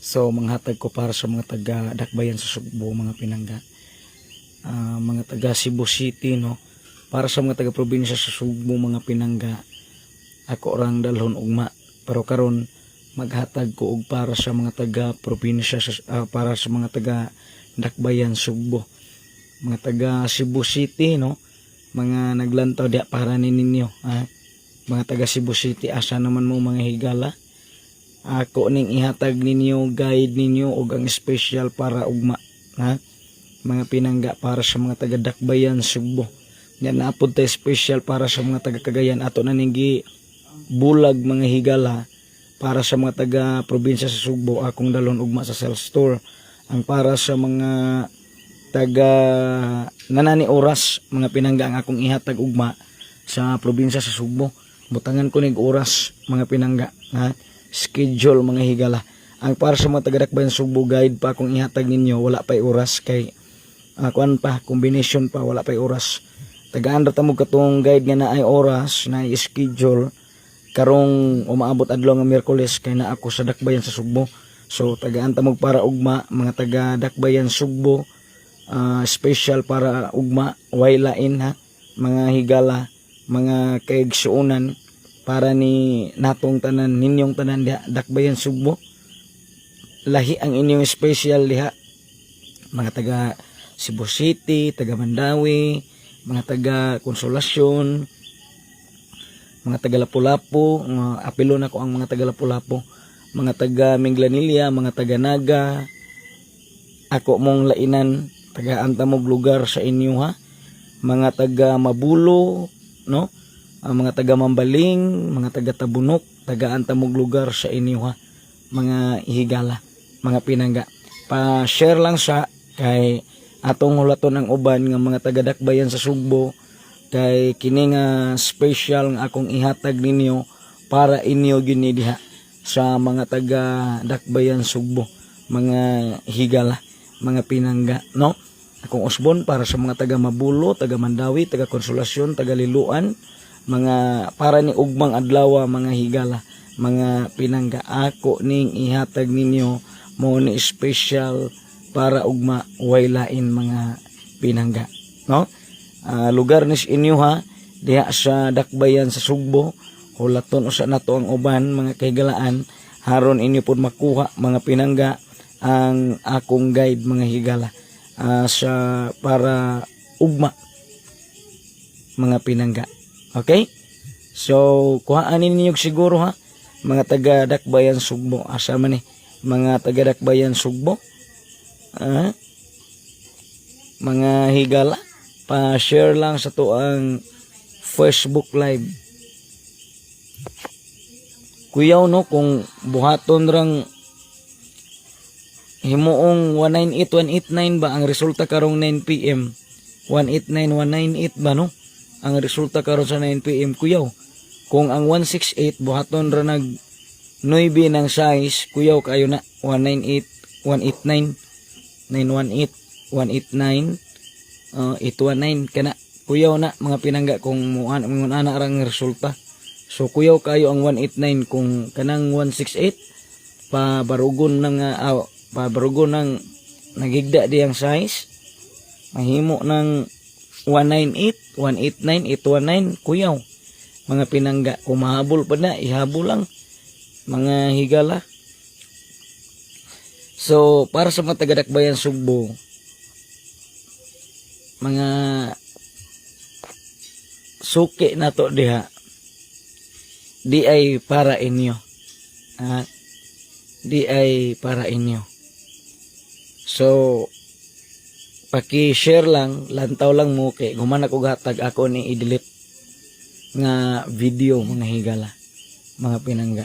So manghatag ko para sa mga taga Dakbayan sa Sugbo, mga pinangga, mga taga Cebu City, no, para sa mga taga probinsya sa Sugbo, mga pinangga, ako rang dalhon ugma. Pero karon maghatag ko og para sa mga taga probinsya para sa mga taga Dakbayan Sugbo, mga taga Cebu City, no, mga naglantaw diha para ninyo, mga taga Cebu City, asa naman mo mga higala. Ako ning ihatag ninyo, guide ninyo og ang special para ugma, mga pinangga, para sa mga taga Dakbayan Sugbo. Yan naapod tayo special para sa mga taga Cagayan. Ato na ning bulag mga higala para sa mga taga probinsya sa Sugbo. Akong dalon ugma sa cell store. Ang para sa mga taga nanani oras, mga pinangga, ang akong ihatag ugma sa probinsya sa Sugbo. Butangan ko ning oras, mga pinangga, schedule mga higala. Ang para sa mga taga Dakbayan Sugbo, guide pa akong ihatag ninyo, wala pa'y oras kay kuan pa, combination pa, wala pa'y oras. Tagaan ra ta mo katong guide nga naay oras, naay schedule karong umaabot adlaw nga Miyerkules kay na ako sa Dakbayan sa Sugbo. So tagaan ta mo para ugma, mga taga Dakbayan Sugbo, special para ugma, waylain mga higala, mga kaigsuunan para ni natong tanan, ninyong tanan diha Dakbayan Sugbo. Lahi ang inyong special diha, mga taga Cebu City, taga Mandawi, mga taga Konsolasyon, mga taga Lapu-Lapu, apelo na ko ang mga taga Lapu-Lapu, mga taga Minglanilla, mga taga Naga, ako mong lainan, taga antamog lugar sa inyo mga taga Mabulo, no, mga taga Mambaling, mga taga Tabunok, taga antamog lugar sa inyo mga higala, mga pinangga. Pa-share lang sa kay atong hulaton ang uban nga mga taga Dakbayan sa Sugbo, kay kini nga special nga akong ihatag ninyo para inyo gini diha sa mga taga Dakbayan Sugbo, mga higala, mga pinangga, no. Akong usbon para sa mga taga Mabulo, taga Mandawi, taga Konsolasyon, taga Liluan, mga para ni ugmang adlaw, mga higala, mga pinangga, ako ning ihatag ninyo mo ni special para ugma, waylain mga pinangga, no. Lugar nis inyo diha sa Dakbayan sa Sugbo, hulaton usa nato ang uban mga kahigalaan haron inyo pud makuha, mga pinangga, ang akong guide, mga higala, sa para ugma, mga pinangga. Okay? So, kuhaan ninyo siguro mga taga Dakbayan Sugbo. Asa man mga taga Dakbayan Sugbo? Mga higala, pa-share lang sa to ang Facebook Live. Kuyaw, no, kung buhaton rang himuong 198-189 ba ang resulta karong 9 PM? 189-198 ba, no? Ang resulta karon sa 9 PM, kuyaw. Kung ang 168 buhaton ra nag 9 ng size, kuyaw kayo na 198, 189, 918, 189, 819 kana. Kuyaw na mga pinangga kung ana rang resulta. So kuyaw kayo ang 189 kung kanang 168 pabarugon ng pabarugon ng nagigda di ang size, mahimo ng 198, 189, 819, kuyaw, mga pinangga. Kung mahabol pa na, ihabol lang, mga higala. So, para sa mga taga Dakbayan Sugbo, mga suki na to diha, di ay para inyo. Di ay para inyo. So, paki-share lang, lantaw lang mo kay guman ako gatag, ako ni i-delete nga video, mga higala, mga pinangga.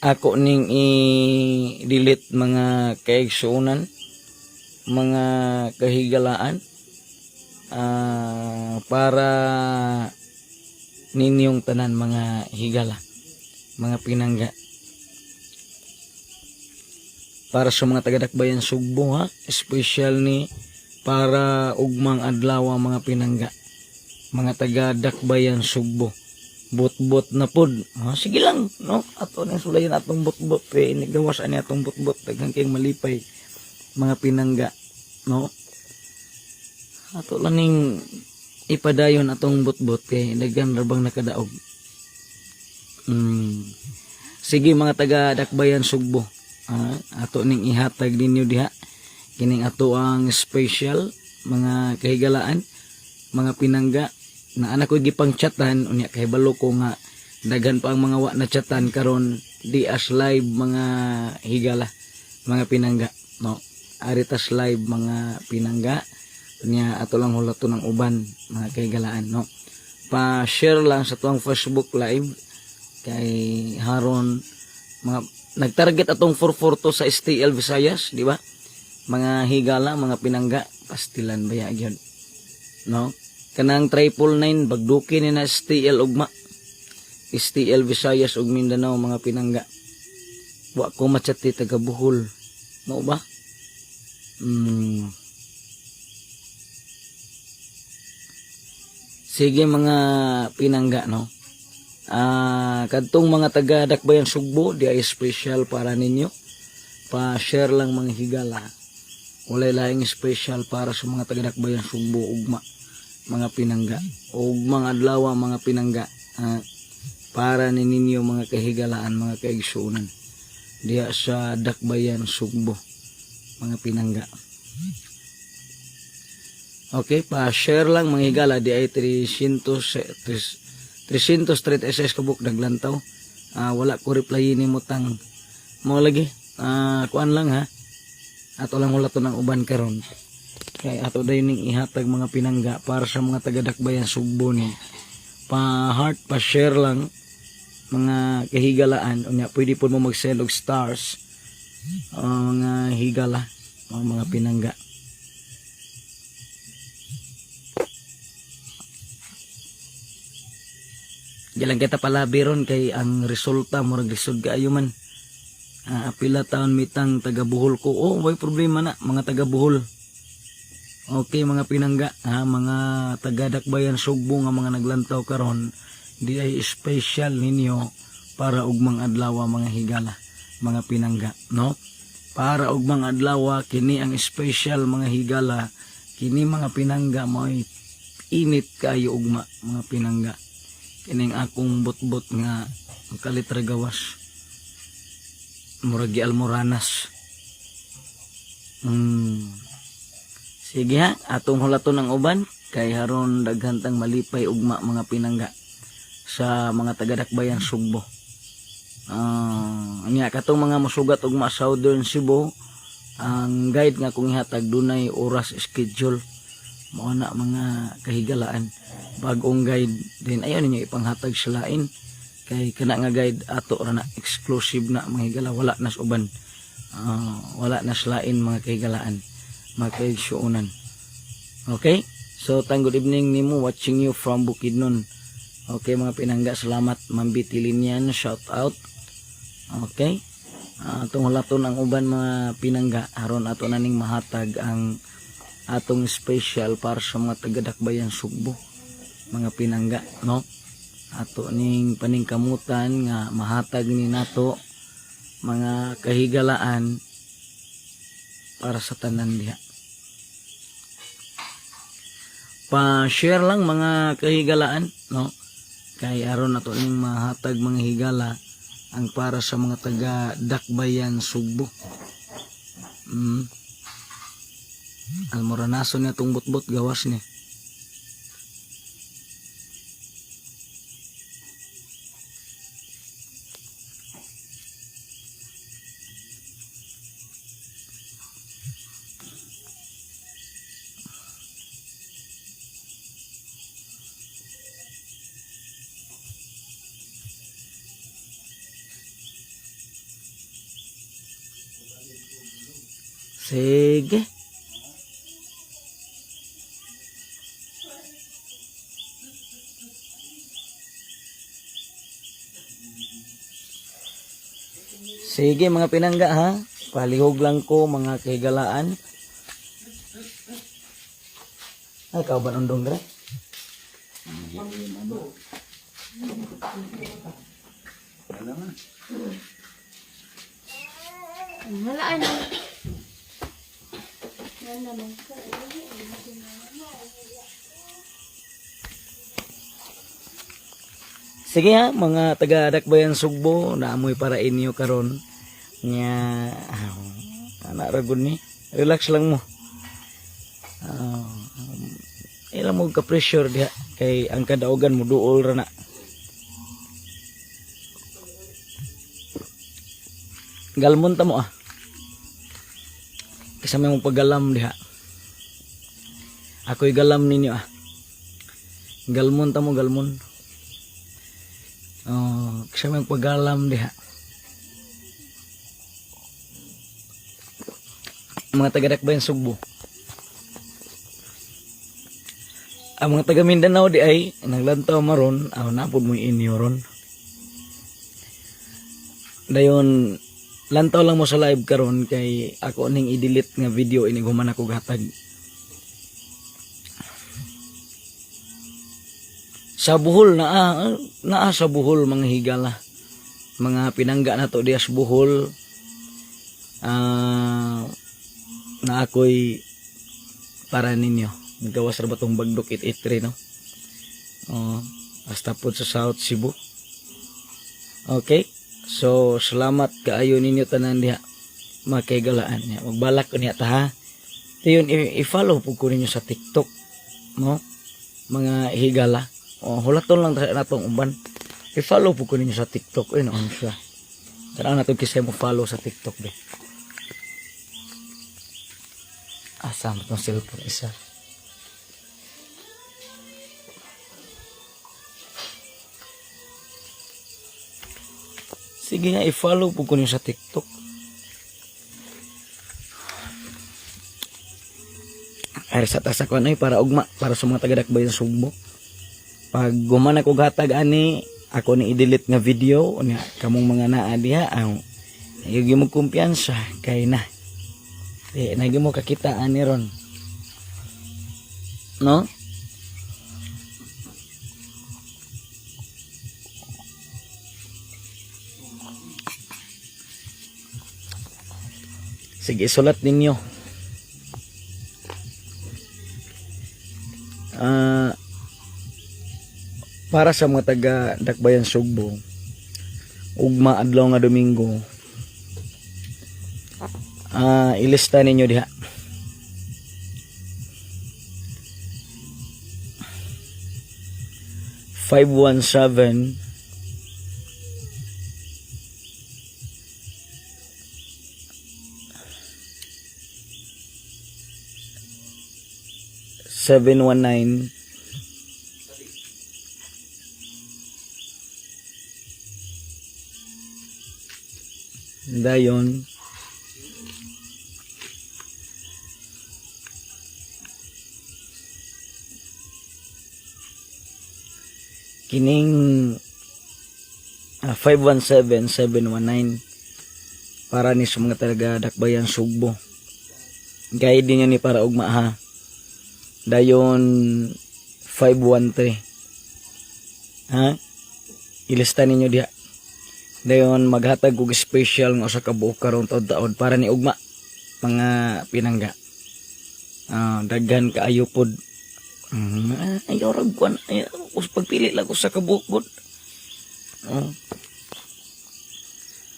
Ako ning i-delete mga kaigsuunan, mga kahigalaan, para ninyong tanan, mga higala, mga pinangga. Para sa mga taga Dakbayan Sugbo, special ni para ugmang adlaw, mga pinangga, mga taga Dakbayan Sugbo, bot-bot na pod. Sige lang, no? Ato nang sulayan atong bot-bot. Inigawas ani atong bot-bot. Daghang kayong malipay. Mga pinangga, no? Ato lang ning ipadayon atong bot-bot kay daghan rabang nakadaog. Sige mga taga Dakbayan Sugbo. Ato ning ihatag ninyo diha. Kining ato ang special mga kahigalaan, mga pinangga na anak ko gipang chatan unya kay balo ko nga daghan pa ang mga wa na chatan karon di as live mga higala, mga pinangga, no? Aritas live mga pinangga unya ato lang hulaton ng uban mga kahigalaan, no? Pa-share lang sa tuang Facebook live kay haron mga nagtarget atong 442 sa STL Visayas, di ba? Mga higala, mga pinangga, pastilan baya gyud, no? Kanang 999 bagduki ni na STL ugma, STL Visayas ug Mindanao mga pinangga. Wa ko matsati taga Bohol, mo ba? Sige mga pinangga, no? Kadtong mga taga Dakbayan Sugbo di ay special para ninyo. Pa-share lang mga higala. Walay laing special para sa mga taga Dakbayan Sugbo ugma mga pinangga ug mga adlaw mga pinangga, para ninyo mga kahigalaan, mga kaigsuonan diya sa Dakbayan Sugbo mga pinangga. Okay, pa-share lang mga higala di ay 336 kabuk Daglantaw. Wala ko reply ni mutang mo lagi. Kuan lang ha. Ato lang wala to ng uban karon. Kay ato dayon ning ihatag mga pinangga para sa mga taga Dakbayan Sugbo ni. Pa-heart, pa-share lang mga kahigalaan unya pwede po mo mag-send og stars mga higala, mga pinangga. Dilang kita palabi ron kay ang resulta murag lisod kaayo man. Pila taon mitang taga Bohol ko. Way problema na mga taga Bohol. Okay mga pinangga, mga taga Dakbayan Sugbo nga mga naglantaw karon, di ay special ninyo para ugmang adlaw mga higala, mga pinangga, no? Para ugmang adlaw kini ang special mga higala, kini mga pinangga mo'y init kayo ugma mga pinangga. Kining akong bot-bot nga kalitra gawas muragi almoranas. Sige ha, atong hulaton ng uban kay haron daghantang malipay ugma mga pinangga sa mga taga Dakbayan Sugbo. Anya katong mga mosugat ugma Southern Cebu, ang guide nga kung ihatag dunay oras schedule mo na mga kahigalaan. Bagong guide din ayon ninyo ipanghatag sa lain kay kana nga guide ato ra na exclusive na mga higala, wala nas uban, wala nas lain mga kahigalaan, mga kaigsuonan. Okay, so good evening nimo, watching you from Bukidnon. Okay mga pinangga, salamat mambitilin shout out. Okay, atong hulaton ang uban mga pinangga aron ato naning mahatag ang atong special para sa mga taga Dakbayan Sugbo mga pinangga, no? Ato ning paningkamutan nga mahatag ni nato mga kahigalaan para sa tanan diha. Pa-share lang mga kahigalaan, no? Kay aron nato ning mahatag mga higala ang para sa mga taga Dakbayan Sugbo. Almoranason niya itong bot-bot gawas ni. Sige. Sige mga pinangga ha. Palihog lang ko mga kahigalaan. Ay, kauban undong dre. Wala man. Wala na. Yan naman. Sige ha, mga taga Dakbayan Sugbo, naamoy para inyo karon nya anak ragon ni. Relax lang mo. Ilang mo ka pressure diha kay ang kadaugan mo duol ra na. Galmon ta mo Kasama mong paggalam diha. Ako'y galam ninyo Galmon ta mo, galmon. Kasama mong paggalam diha. Mga taga Dakbayan Sugbo. Ang mga taga Mindanao di ay naglantaw maron, napod mo inyo ron. Dayon lantaw lang mo sa live karon kay ako ning i-delete nga video ini human ako gatag. Sa Bohol naa sa Bohol mga higala. Mga pinangga na to diya sa Bohol. Na ako'y para ninyo. Nagawas ra ba tong bagdok 883 no? Hasta po sa South Cebu. Okay? So, salamat kaayo ninyo tanan diha. Makaigalaan niya. Magbalak ko niya ta ha. Yun, i-follow po ko ninyo sa TikTok. No? Mga higala. Hulaton lang na itong uban. I-follow po ko ninyo sa TikTok. Ayun, ano siya. Karang natin kasi mo follow sa TikTok be. Asam itong cellphone isa. Sige nga, i-follow po ko niyo sa TikTok. Ay, sa tasa ko para ugma, para sa mga taga Dakbayan Sugbo. Pag guman ako gatag ani, ako ni i-delete nga video, kamong mga naa diha, nagiging mo kumpiyansa, kay na. Nagiging mo kakitaan ni ron. No? Sige, sulat ninyo. Para sa mga taga Dakbayan Sugbo, ugma adlaw nga Domingo, ilista ninyo diha. (517) 719 dayon kining 517-719 para ni sa mga talaga Dakbayan Sugbo. Guide niyo ni para ugma ha. Dayon 513. Ha? Ilista ninyo diha. Dayon maghatag og special nga usa ka buok karon taud-taud para ni ugma mga pinangga. Daghan kaayo pod. Ayaw ragkuan, pagpili lang ko sa kabuok.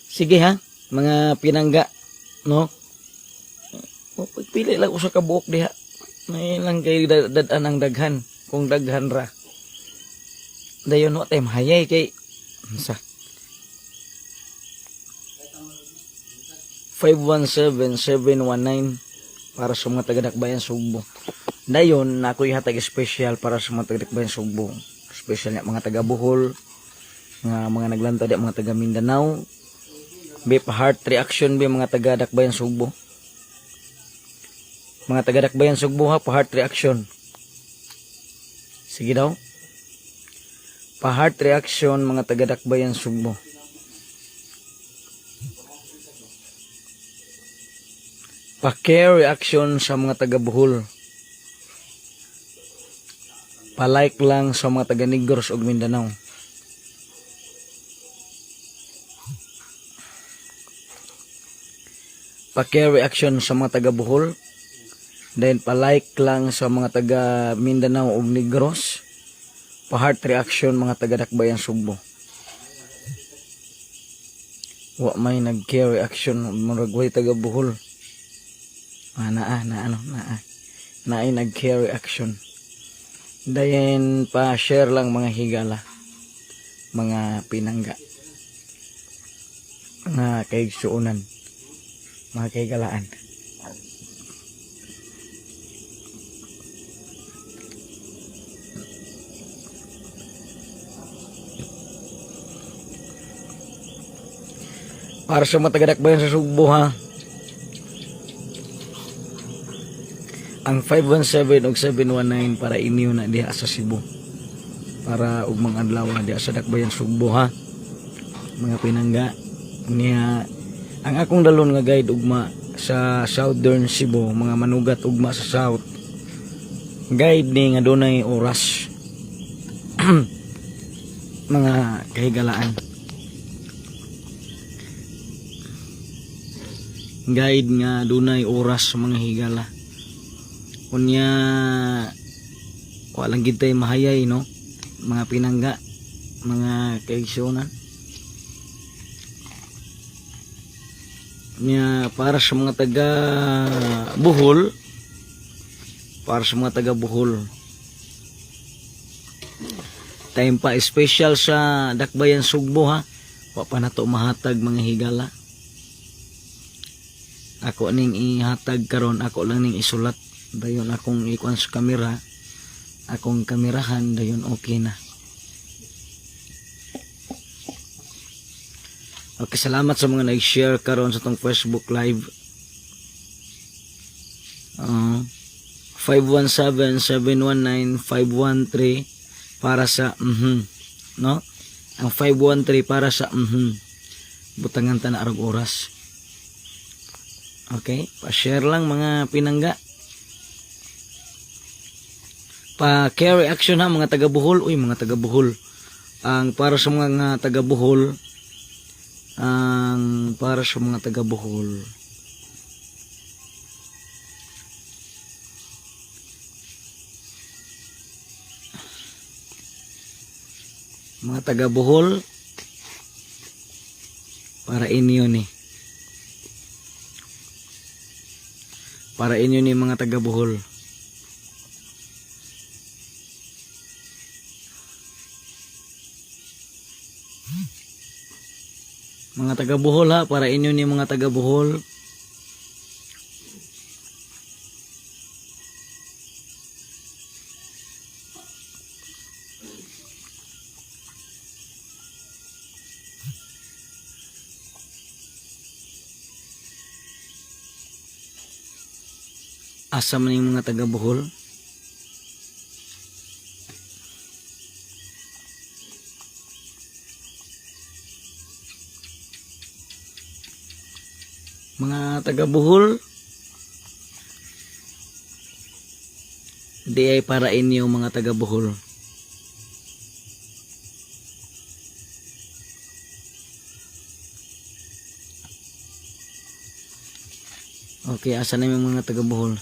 Sige ha, mga pinangga, no? Pagpili lang ko sa kabuok diha. May lang kay dadan ang daghan, kung daghan ra. Dayon no tay mahayay kay sa 517-719 para sa mga taga Dakbayan Sugbo. Dayon na ako ihatag special para sa mga taga Dakbayan Sugbo. Special niya mga taga Bohol, mga naglanta di mga taga Mindanao. Be pa heart reaction be mga taga Dakbayan Sugbo. Mga taga Dakbayan Sugbo ha, pa heart reaction. Sige daw. Pa heart reaction mga taga Dakbayan Sugbo. Pa-care reaction sa mga taga Bohol. Pa-like lang sa mga taga Negros ug Mindanao. pa-care reaction sa mga taga Bohol. Then pa-like lang sa mga taga Mindanao ug Negros. Pa-heart reaction mga taga Dakbayan Sugbo. Wa may nag-care reaction murag way taga Bohol. Naay nag-care reaction. Dayon pa-share lang mga higala. Mga pinangga. Mga kaigsuunan. Mga kaigalaan. Para sa mga taga-Dakbayan sa Sugbo ha. Ang 517 ug 719 para inyo na diha sa Cebu. Para ug mga adlaw na diha sa Dakbayan Sugbo ha. Mga pinangga niya ang akong dalon nga guide ugma sa Southern Cebu, mga manugat ugma sa South. Guide ni nga dunay oras. Mga kahigalaan. Guide nga dunay oras sa mga higala. Kunya walang gid tay mahayay no, mga pinangga, mga kaigsuonan. Nya para sa mga taga Bohol, time pa special sa Dakbayan Sugbo ha. Wa pa nato mahatag mga higala. Ako ning ihatag karon, ako lang ning isulat. Dayon akong ikuan sa kamera, akong kamerahan, dayon okay na. Okay, salamat sa mga nag-share karon sa tong Facebook Live. 517-719-513 para sa no? Ang 513 para sa butangan ta na arog oras. Okay, pa-share lang mga pinangga. Pa-care action ha mga taga Bohol. Uy, mga taga Bohol. Ang para sa mga taga Bohol, mga taga Bohol, para inyo ni. Para inyo ni mga taga Bohol. Mga taga Bohol ha, para inyo ni mga taga Bohol. Asa man yung mga taga Bohol? Mga taga Bohol, di ay para inyo mga taga Bohol. Okay, asa na yung mga taga Bohol?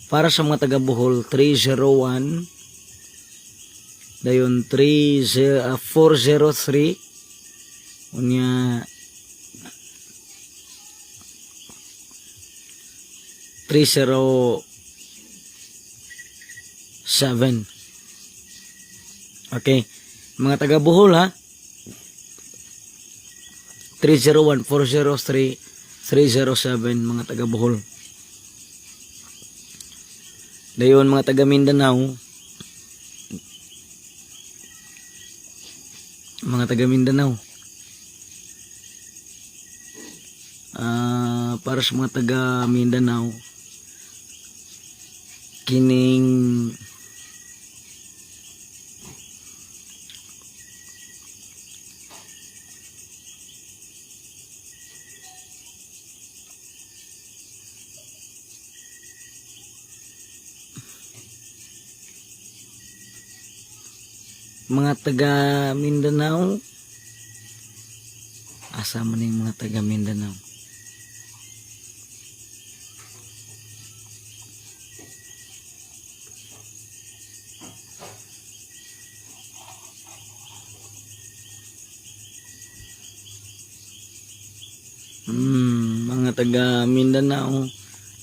Para sa mga taga Bohol, 301 dayon 403 unya 307. Okay, mga taga Bohol ha, 301 403 307 mga taga Bohol. Dayon mga taga Mindanao, para sa mga taga Mindanao, kining mga taga Mindanao. Asa man yung mga taga Mindanao? Mga taga Mindanao,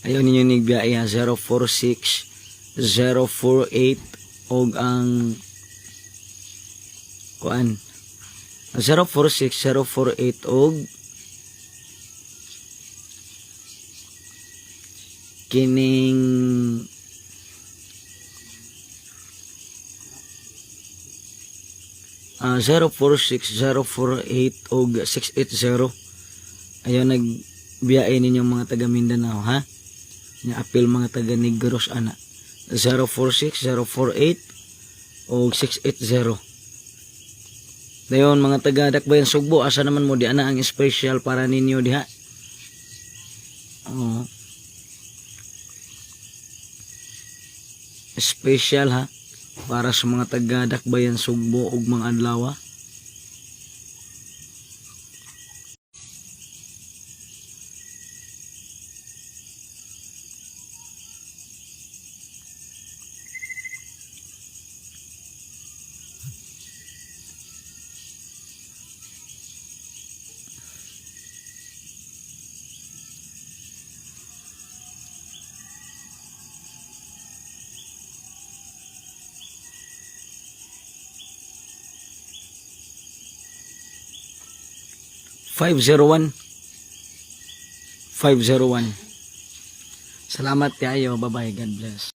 ayaw ninyo nigbiyahe ha, 046 048 og ang kuan 046 048 og kining 046 048 og 680. Ayaw nagbiyahe ninyong mga taga Mindanao ha. Nya apil mga taga Negros ana. 046 048 og 680. Dayon mga taga Dakbayan Sugbo, asa naman mo di ana ang special para ninyo diha. Oh. Special ha para sa mga taga Dakbayan Sugbo ug mga adlaw. 501. Salamat kayo. Bye-bye. God bless.